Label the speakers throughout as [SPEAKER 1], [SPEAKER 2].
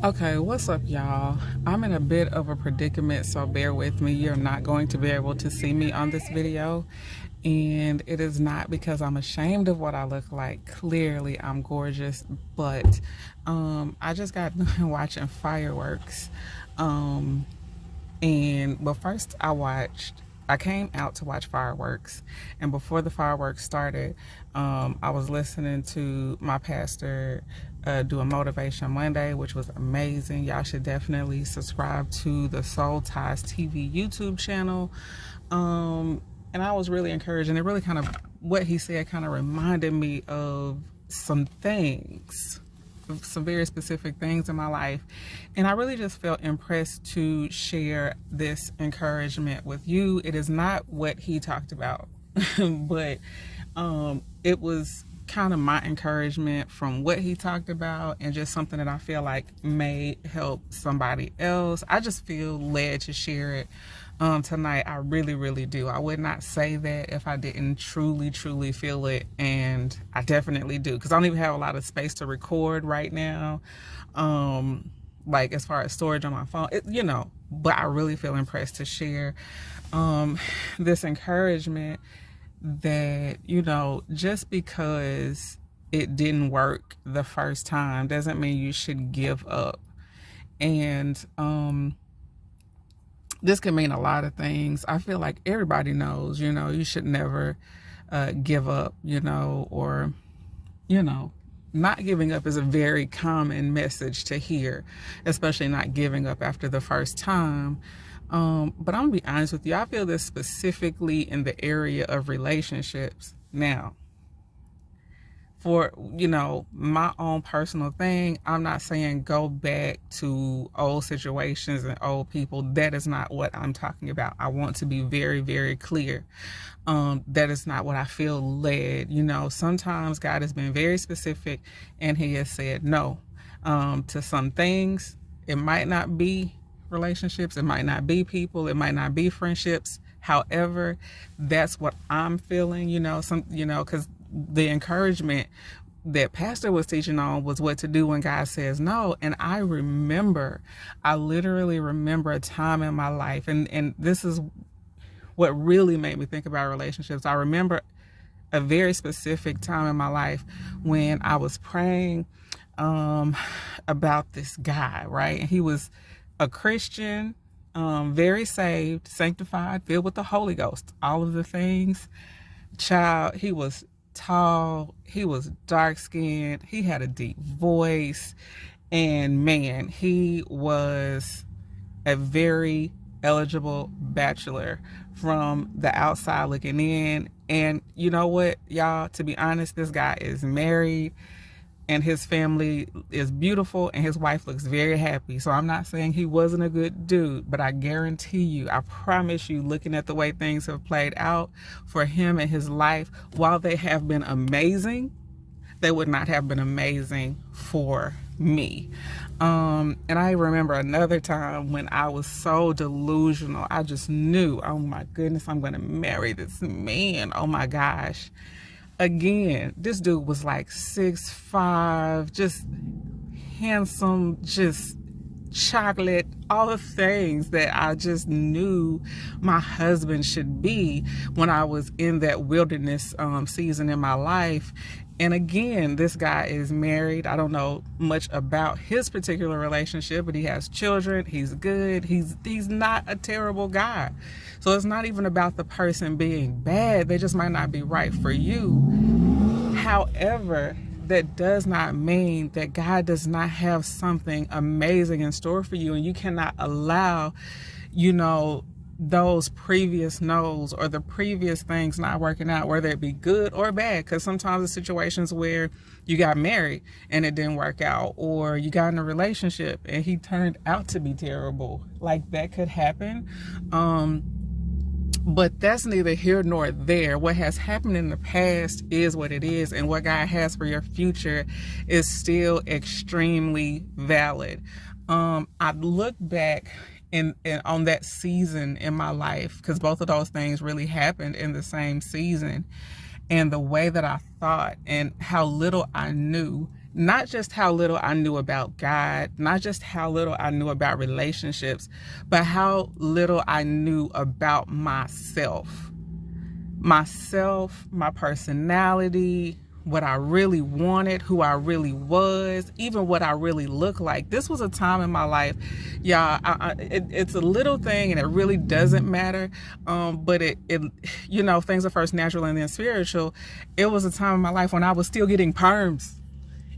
[SPEAKER 1] Okay, what's up, y'all? I'm in a bit of a predicament, so bear with me. You're not going to be able to see me on this video, and it is not because I'm ashamed of what I look like. Clearly, I'm gorgeous, but I just got done watching fireworks. Um, but first, I came out to watch fireworks, and before the fireworks started, I was listening to my pastor do a Motivation Monday, which was amazing. Y'all should definitely subscribe to the Soul Ties TV YouTube channel. And I was really encouraged, and it really kind of, what he said kind of reminded me of some things, some very specific things in my life. And I really just felt impressed to share this encouragement with you. It is not what he talked about, but it was kind of my encouragement from what he talked about, and just something that I feel like may help somebody else. I just feel led to share it tonight. I really, really do. I would not say that if I didn't truly, truly feel it, and I definitely do, because I don't even have a lot of space to record right now. Like as far as storage on my phone, but I really feel impressed to share this encouragement that, just because it didn't work the first time doesn't mean you should give up. And this can mean a lot of things. I feel like everybody knows, you should never give up, you know, not giving up is a very common message to hear, especially not giving up after the first time. But I'm gonna be honest with you, I feel this specifically in the area of relationships. Now, for my own personal thing, I'm not saying go back to old situations and old people. That is not what I'm talking about. I want to be very, very clear. That is not what I feel led. Sometimes God has been very specific, and he has said no to some things. It might not be relationships, it might not be people, it might not be friendships. However, that's what I'm feeling, because the encouragement that pastor was teaching on was what to do when God says no. And I literally remember a time in my life, and this is what really made me think about relationships. I remember a very specific time in my life when I was praying about this guy, right? And he was a Christian, very saved, sanctified, filled with the Holy Ghost, all of the things. Child, he was tall, he was dark skinned, he had a deep voice, and man, he was a very eligible bachelor from the outside looking in. And you know what, y'all, to be honest, this guy is married, and his family is beautiful, and his wife looks very happy. So I'm not saying he wasn't a good dude, but I guarantee you, I promise you, looking at the way things have played out for him and his life, while they have been amazing, they would not have been amazing for me. And I remember another time when I was so delusional. I just knew, oh my goodness, I'm going to marry this man. Oh my gosh. Again, this dude was like 6'5", just handsome, just chocolate, all the things that I just knew my husband should be when I was in that wilderness season in my life. And again, this guy is married. I don't know much about his particular relationship, but he has children. He's good. He's not a terrible guy. So it's not even about the person being bad. They just might not be right for you. However, that does not mean that God does not have something amazing in store for you, and you cannot allow, those previous no's or the previous things not working out, whether it be good or bad. Because sometimes the situations where you got married and it didn't work out, or you got in a relationship and he turned out to be terrible, like that could happen. But that's neither here nor there. What has happened in the past is what it is, and what God has for your future is still extremely valid. I look back in on that season in my life, because both of those things really happened in the same season, and the way that I thought and how little I knew not just how little I knew about God, not just how little I knew about relationships, but how little I knew about myself, my personality, what I really wanted, who I really was, even what I really looked like. This was a time in my life, y'all. It's a little thing, and it really doesn't matter. But it, things are first natural and then spiritual. It was a time in my life when I was still getting perms.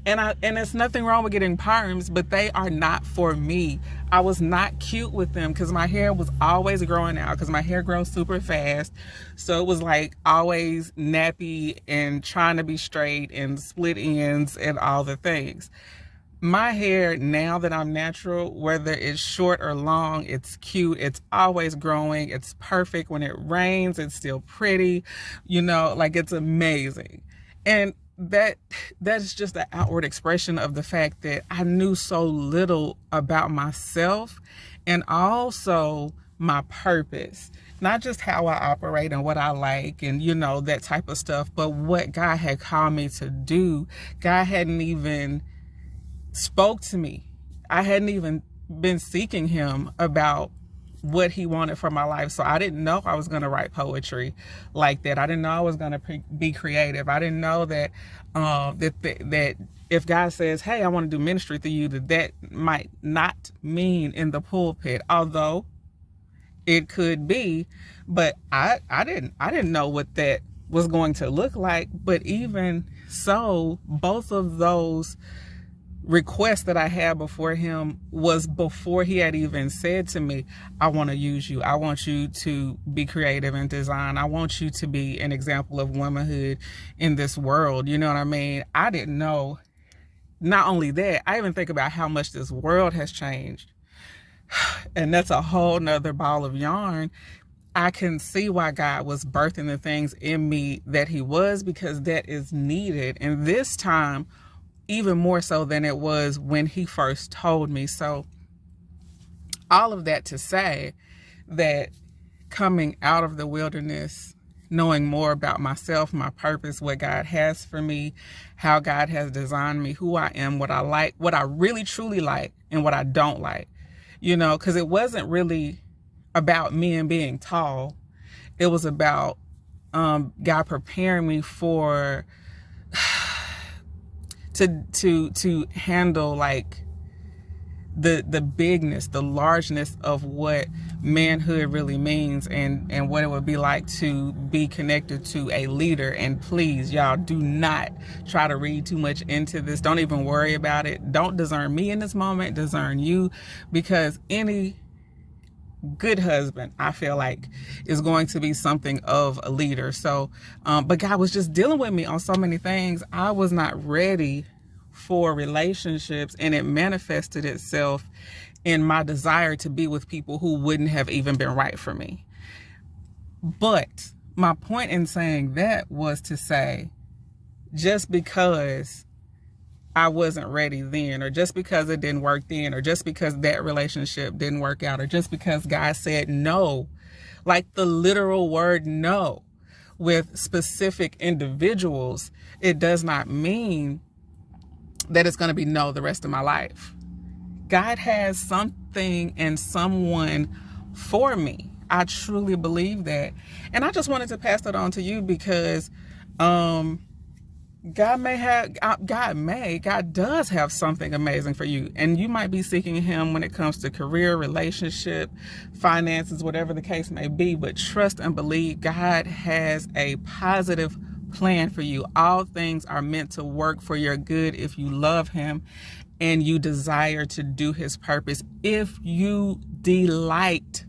[SPEAKER 1] And there's nothing wrong with getting perms, but they are not for me. I was not cute with them because my hair was always growing out, because my hair grows super fast. So it was like always nappy and trying to be straight and split ends and all the things. My hair, now that I'm natural, whether it's short or long, it's cute. It's always growing. It's perfect. When it rains, it's still pretty. Like, it's amazing. And that's just the outward expression of the fact that I knew so little about myself, and also my purpose, not just how I operate and what I like and that type of stuff, but what God had called me to do. God hadn't even spoke to me. I hadn't even been seeking him about what he wanted for my life. So I didn't know I was going to write poetry like that. I didn't know I was going to be creative. I didn't know that that if God says, hey, I want to do ministry through you, that might not mean in the pulpit, although it could be. But I didn't know what that was going to look like. But even so, both of those request that I had before him was before he had even said to me, I want to use you. I want you to be creative and design. I want you to be an example of womanhood in this world. You know what I mean? I didn't know. Not only that, I even think about how much this world has changed. And that's a whole nother ball of yarn. I can see why God was birthing the things in me that he was, because that is needed. And this time, even more so than it was when he first told me. So all of that to say that coming out of the wilderness, knowing more about myself, my purpose, what God has for me, how God has designed me, who I am, what I like, what I really truly like, and what I don't like, because it wasn't really about me and being tall. It was about God preparing me for to handle like the bigness, the largeness of what manhood really means, and what it would be like to be connected to a leader. And please, y'all, do not try to read too much into this. Don't even worry about it. Don't discern me in this moment, discern you, because any good husband, I feel like, is going to be something of a leader. So, but God was just dealing with me on so many things. I was not ready for relationships, and it manifested itself in my desire to be with people who wouldn't have even been right for me. But my point in saying that was to say, just because I wasn't ready then, or just because it didn't work then, or just because that relationship didn't work out, or just because God said no, like the literal word no, with specific individuals, it does not mean that it's going to be no the rest of my life. God has something and someone for me. I truly believe that. And I just wanted to pass that on to you because God does have something amazing for you. And you might be seeking him when it comes to career, relationship, finances, whatever the case may be. But trust and believe God has a positive plan for you. All things are meant to work for your good if you love him and you desire to do his purpose. If you delight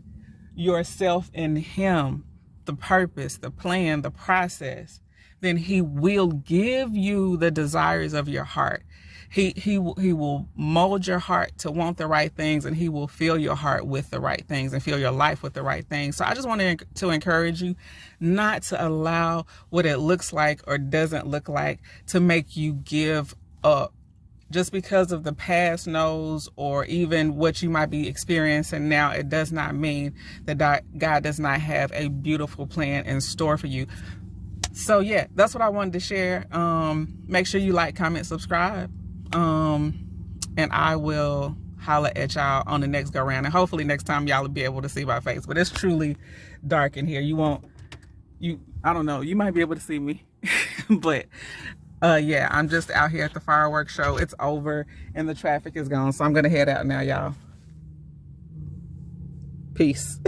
[SPEAKER 1] yourself in him, the purpose, the plan, the process, then he will give you the desires of your heart. He will mold your heart to want the right things, and he will fill your heart with the right things and fill your life with the right things. So I just wanted to encourage you not to allow what it looks like or doesn't look like to make you give up. Just because of the past no's or even what you might be experiencing now, it does not mean that God does not have a beautiful plan in store for you. So yeah, that's what I wanted to share. Make sure you like, comment, subscribe. And I will holler at y'all on the next go round, and hopefully next time y'all will be able to see my face. But it's truly dark in here. I don't know, you might be able to see me. But yeah, I'm just out here at the fireworks show. It's over and the traffic is gone, so I'm gonna head out now, y'all. Peace.